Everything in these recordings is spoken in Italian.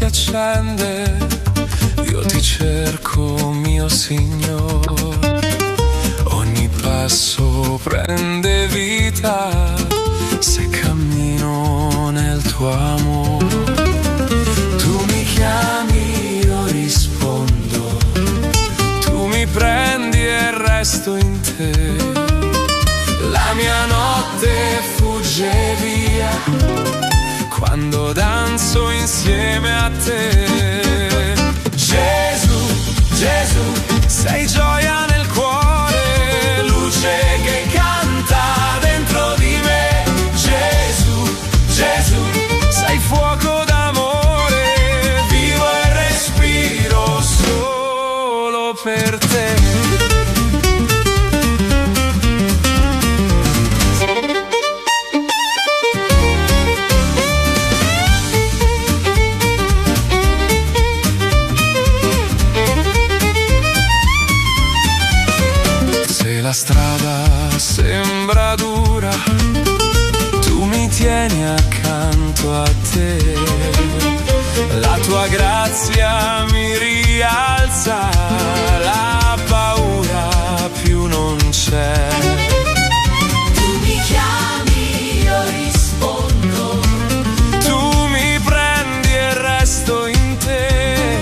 accende, io ti cerco, mio Signore. Ogni passo prende vita se cammino nel tuo amore. Tu mi chiami, io rispondo, tu mi prendi e resto in te. La mia notte fugge via quando danzo insieme a te. Gesù, Gesù, sei gioia nel cuore, luce che canta dentro di me. Gesù, Gesù, sei fuoco d'amore, vivo e respiro solo per te. La strada sembra dura, tu mi tieni accanto a te. La tua grazia mi rialza, la paura più non c'è. Tu mi chiami, io rispondo, tu mi prendi e resto in te.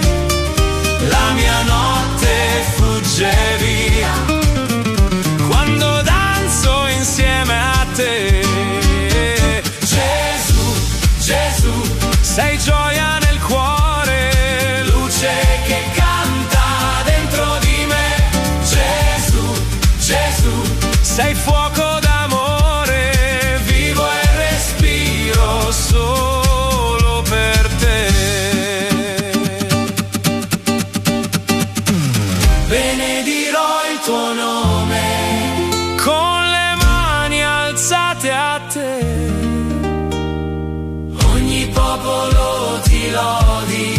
La mia notte fugge via insieme a te. Gesù, Gesù, sei gioia nel cuore, luce che canta dentro di me. Gesù, Gesù, sei fuoco d'amore, vivo e respiro solo per te. Benedirò il tuo nome con le mani alzate a te. Ogni popolo ti lodi,